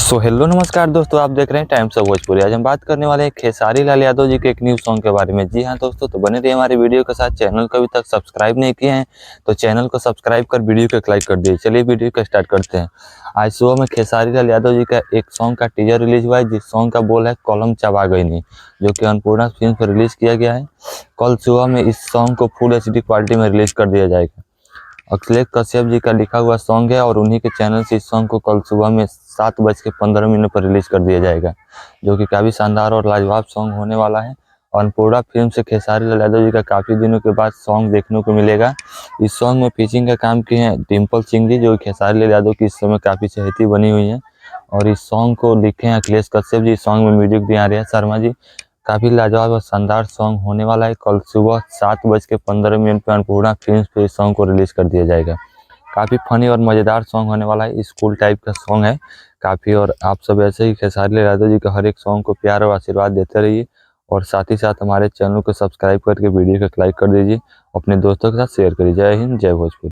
So hello नमस्कार दोस्तों, आप देख रहे हैं टाइम्स ऑफ भोजपुरी। आज हम बात करने वाले हैं खेसारी लाल यादव जी के एक न्यू सॉन्ग के बारे में। जी हाँ दोस्तों, तो बने रहिए हमारी वीडियो के साथ। चैनल को अभी तक सब्सक्राइब नहीं किए हैं तो चैनल को सब्सक्राइब कर वीडियो को लाइक कर दिए। चलिए वीडियो को स्टार्ट करते हैं। आज सुबह में खेसारी लाल यादव जी का एक सॉन्ग का टीजर रिलीज हुआ है, जिस सॉन्ग का बोल है कलम चबा गई नहीं, जो कि अन्नपूर्णा फिल्म पर रिलीज किया गया है। कल सुबह में इस सॉन्ग को फुल HD क्वालिटी में रिलीज कर दिया जाएगा। अखिलेश कश्यप जी का लिखा हुआ सॉन्ग है और उन्हीं के चैनल से इस सॉन्ग को कल सुबह में 7:15 पर रिलीज कर दिया जाएगा, जो कि काफ़ी शानदार और लाजवाब सॉन्ग होने वाला है। अन्नपूर्णा फिल्म से खेसारी लाल यादव जी का काफ़ी दिनों के बाद सॉन्ग देखने को मिलेगा। इस सॉन्ग में पिचिंग का काम किए हैं डिम्पल सिंह जी, जो खेसारी लाल यादव की इस समय काफ़ी चहेती बनी हुई हैं। और इस सॉन्ग को लिखे हैं अखिलेश कश्यप जी। सॉन्ग में म्यूजिक दिए आर्या शर्मा जी। काफ़ी लाजवाब और शानदार सॉन्ग होने वाला है। कल सुबह 7:15 पर अन्नपूर्णा फिल्म पे इस सॉन्ग को रिलीज कर दिया जाएगा। काफ़ी फनी और मज़ेदार सॉन्ग होने वाला है। स्कूल टाइप का सॉन्ग है काफ़ी। और आप सब ऐसे ही खेसारी लाल यादव जी का हर एक सॉन्ग को प्यार और आशीर्वाद देते रहिए। और साथ ही साथ हमारे चैनल को सब्सक्राइब करके वीडियो को लाइक कर दीजिए। अपने दोस्तों के साथ शेयर करिए। जय हिंद, जय भोजपुरी।